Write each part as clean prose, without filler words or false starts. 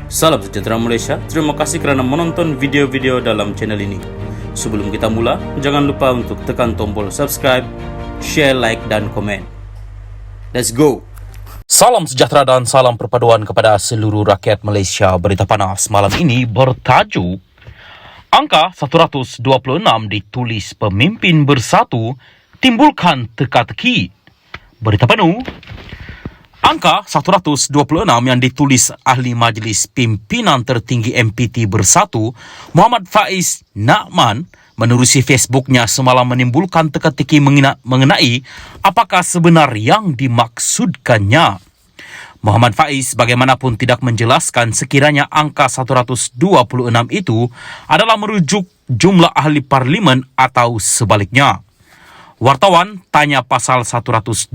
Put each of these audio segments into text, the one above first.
Salam sejahtera Malaysia, terima kasih kerana menonton video-video dalam channel ini. Sebelum kita mula, jangan lupa untuk tekan tombol subscribe, share, like dan komen. Let's go! Salam sejahtera dan salam perpaduan kepada seluruh rakyat Malaysia. Berita panas malam ini bertajuk Angka 126 ditulis pemimpin bersatu timbulkan teka-teki. Berita penuh. Angka 126 yang ditulis Ahli Majlis Pimpinan Tertinggi MPT Bersatu Muhammad Faiz Nakman menerusi Facebooknya semalam menimbulkan teka-teki mengenai apakah sebenar yang dimaksudkannya. Muhammad Faiz bagaimanapun tidak menjelaskan sekiranya angka 126 itu adalah merujuk jumlah ahli parlimen atau sebaliknya. Wartawan tanya pasal 126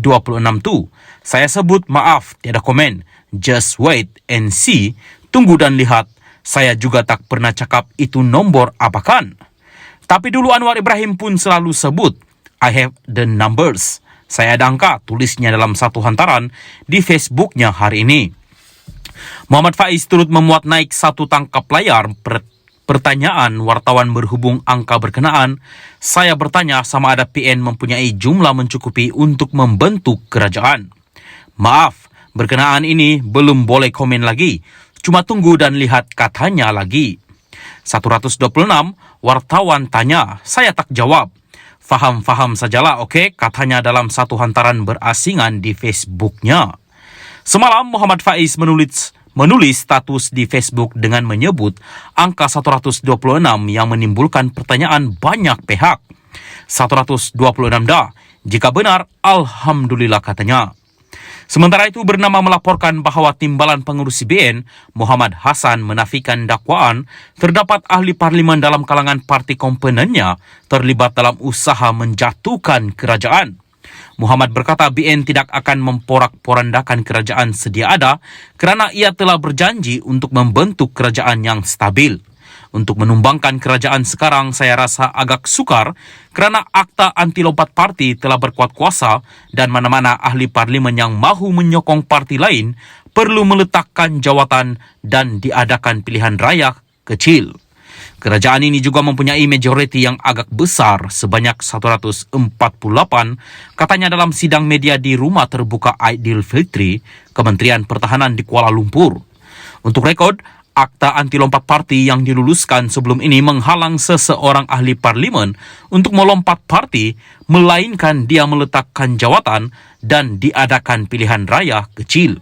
tu. Saya sebut maaf, tiada komen. Just wait and see. Tunggu dan lihat. Saya juga tak pernah cakap itu nombor apa kan. Tapi dulu Anwar Ibrahim pun selalu sebut, I have the numbers. Saya ada angka, tulisnya dalam satu hantaran di Facebooknya hari ini. Muhammad Faiz turut memuat naik satu tangkap layar pertanyaan wartawan berhubung angka berkenaan. Saya bertanya sama ada PN mempunyai jumlah mencukupi untuk membentuk kerajaan. Maaf, berkenaan ini belum boleh komen lagi. Cuma tunggu dan lihat katanya lagi. 126, wartawan tanya. Saya tak jawab. Faham sajalah, okey, katanya dalam satu hantaran berasingan di Facebooknya. Semalam Muhammad Faiz menulis status di Facebook dengan menyebut angka 126 yang menimbulkan pertanyaan banyak pihak. 126 dah. Jika benar, Alhamdulillah katanya. Sementara itu bernama melaporkan bahawa Timbalan Pengurusi BN Muhammad Hassan menafikan dakwaan terdapat ahli parlimen dalam kalangan parti komponennya terlibat dalam usaha menjatuhkan kerajaan. Muhammad berkata BN tidak akan memporak-porandakan kerajaan sedia ada kerana ia telah berjanji untuk membentuk kerajaan yang stabil. Untuk menumbangkan kerajaan sekarang saya rasa agak sukar kerana Akta Anti Lompat Parti telah berkuat kuasa dan mana-mana ahli parlimen yang mahu menyokong parti lain perlu meletakkan jawatan dan diadakan pilihan raya kecil. Kerajaan ini juga mempunyai majoriti yang agak besar sebanyak 148, katanya dalam sidang media di Rumah Terbuka Aidilfitri, Kementerian Pertahanan di Kuala Lumpur. Untuk rekod, Akta Anti Lompat Parti yang diluluskan sebelum ini menghalang seseorang ahli parlimen untuk melompat parti, melainkan dia meletakkan jawatan dan diadakan pilihan raya kecil.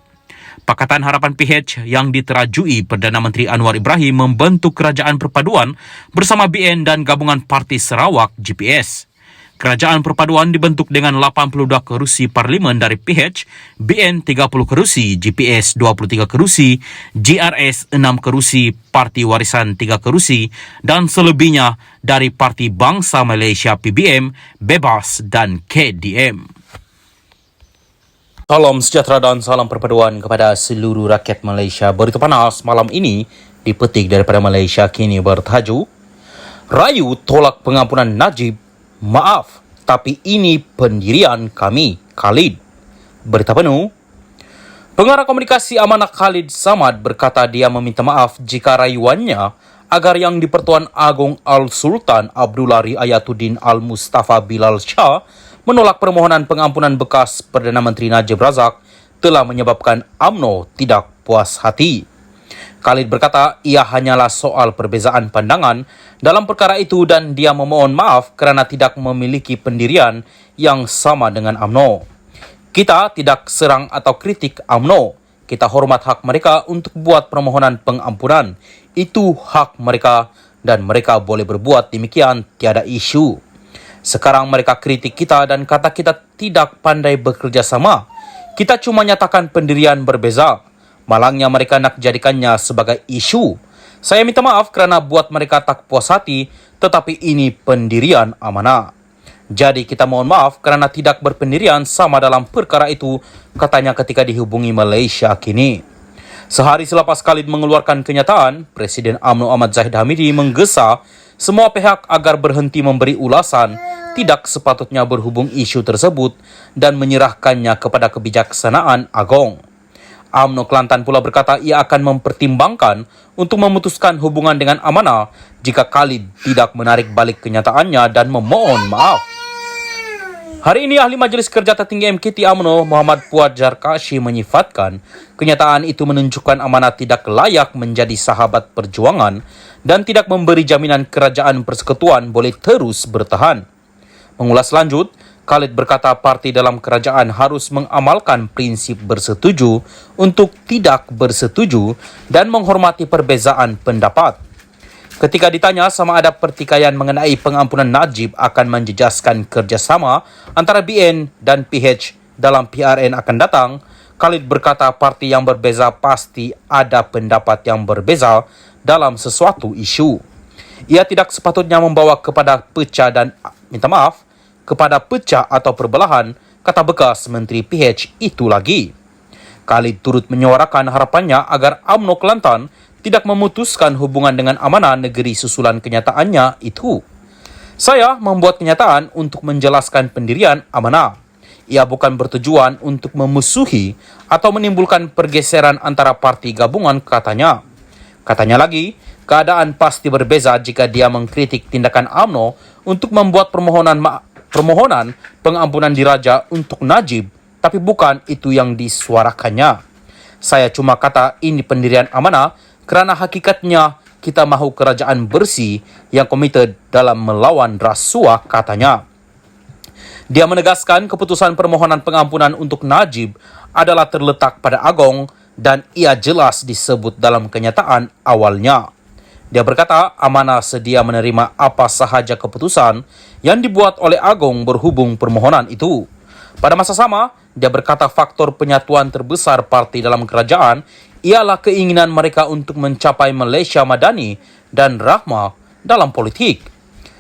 Pakatan Harapan PH yang diterajui Perdana Menteri Anwar Ibrahim membentuk Kerajaan Perpaduan bersama BN dan Gabungan Parti Sarawak GPS. Kerajaan Perpaduan dibentuk dengan 82 kerusi parlimen dari PH, BN 30 kerusi, GPS 23 kerusi, GRS 6 kerusi, Parti Warisan 3 kerusi dan selebihnya dari Parti Bangsa Malaysia PBM, Bebas dan KDM. Salam sejahtera dan salam perpaduan kepada seluruh rakyat Malaysia. Berita panas malam ini dipetik daripada Malaysia Kini bertajuk Rayu tolak pengampunan Najib. Maaf, tapi ini pendirian kami, Khalid. Berita penuh. Pengarah komunikasi Amanah Khalid Samad berkata dia meminta maaf jika rayuannya agar Yang di-Pertuan Agong Al-Sultan Abdullah Riayatuddin Al-Mustafa Bilal Shah menolak permohonan pengampunan bekas Perdana Menteri Najib Razak telah menyebabkan UMNO tidak puas hati. Khalid berkata ia hanyalah soal perbezaan pandangan dalam perkara itu dan dia memohon maaf kerana tidak memiliki pendirian yang sama dengan UMNO. Kita tidak serang atau kritik UMNO. Kita hormat hak mereka untuk buat permohonan pengampunan. Itu hak mereka dan mereka boleh berbuat demikian, tiada isu. Sekarang mereka kritik kita dan kata kita tidak pandai bekerjasama. Kita cuma nyatakan pendirian berbeza. Malangnya mereka nak jadikannya sebagai isu. Saya minta maaf kerana buat mereka tak puas hati, tetapi ini pendirian amanah. Jadi kita mohon maaf kerana tidak berpendirian sama dalam perkara itu, katanya ketika dihubungi Malaysia Kini. Sehari selepas Khalid mengeluarkan kenyataan, Presiden UMNO Ahmad Zahid Hamidi menggesa semua pihak agar berhenti memberi ulasan tidak sepatutnya berhubung isu tersebut dan menyerahkannya kepada kebijaksanaan Agong. UMNO Kelantan pula berkata ia akan mempertimbangkan untuk memutuskan hubungan dengan Amanah jika Khalid tidak menarik balik kenyataannya dan memohon maaf. Hari ini Ahli Majlis Kerja Tertinggi MKT UMNO Muhammad Fuad Zarkashi menyifatkan kenyataan itu menunjukkan Amanah tidak layak menjadi sahabat perjuangan dan tidak memberi jaminan kerajaan persekutuan boleh terus bertahan. Mengulas lanjut, Khalid berkata parti dalam kerajaan harus mengamalkan prinsip bersetuju untuk tidak bersetuju dan menghormati perbezaan pendapat. Ketika ditanya sama ada pertikaian mengenai pengampunan Najib akan menjejaskan kerjasama antara BN dan PH dalam PRN akan datang, Khalid berkata parti yang berbeza pasti ada pendapat yang berbeza dalam sesuatu isu. Ia tidak sepatutnya membawa kepada pecah atau perbelahan, kata bekas Menteri PH itu lagi. Khalid turut menyuarakan harapannya agar UMNO Kelantan tidak memutuskan hubungan dengan Amanah negeri susulan kenyataannya itu. Saya membuat kenyataan untuk menjelaskan pendirian Amanah. Ia bukan bertujuan untuk memusuhi atau menimbulkan pergeseran antara parti gabungan, katanya. Katanya lagi, keadaan pasti berbeza jika dia mengkritik tindakan UMNO untuk membuat permohonan pengampunan diraja untuk Najib, tapi bukan itu yang disuarakannya. Saya cuma kata ini pendirian Amanah kerana hakikatnya kita mahu kerajaan bersih yang komited dalam melawan rasuah, katanya. Dia menegaskan keputusan permohonan pengampunan untuk Najib adalah terletak pada Agong dan ia jelas disebut dalam kenyataan awalnya. Dia berkata Amanah sedia menerima apa sahaja keputusan yang dibuat oleh Agong berhubung permohonan itu. Pada masa sama, dia berkata faktor penyatuan terbesar parti dalam kerajaan ialah keinginan mereka untuk mencapai Malaysia Madani dan rahmah dalam politik.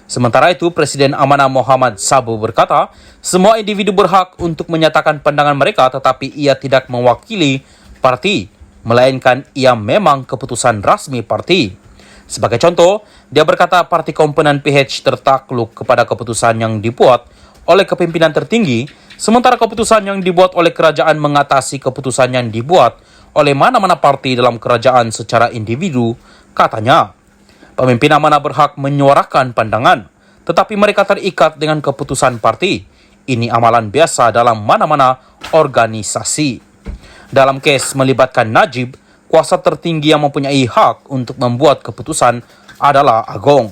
Sementara itu, Presiden Amanah Muhammad Sabu berkata, semua individu berhak untuk menyatakan pandangan mereka tetapi ia tidak mewakili parti, melainkan ia memang keputusan rasmi parti. Sebagai contoh, dia berkata parti komponen PH tertakluk kepada keputusan yang dibuat oleh kepimpinan tertinggi, sementara keputusan yang dibuat oleh kerajaan mengatasi keputusan yang dibuat oleh mana-mana parti dalam kerajaan secara individu, katanya. Pemimpin Amanah berhak menyuarakan pandangan, tetapi mereka terikat dengan keputusan parti. Ini amalan biasa dalam mana-mana organisasi. Dalam kes melibatkan Najib, kuasa tertinggi yang mempunyai hak untuk membuat keputusan adalah Agong.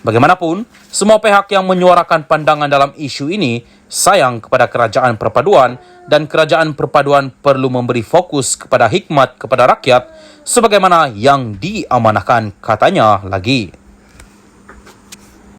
Bagaimanapun, semua pihak yang menyuarakan pandangan dalam isu ini sayang kepada kerajaan perpaduan dan kerajaan perpaduan perlu memberi fokus kepada hikmat kepada rakyat sebagaimana yang diamanahkan, katanya lagi.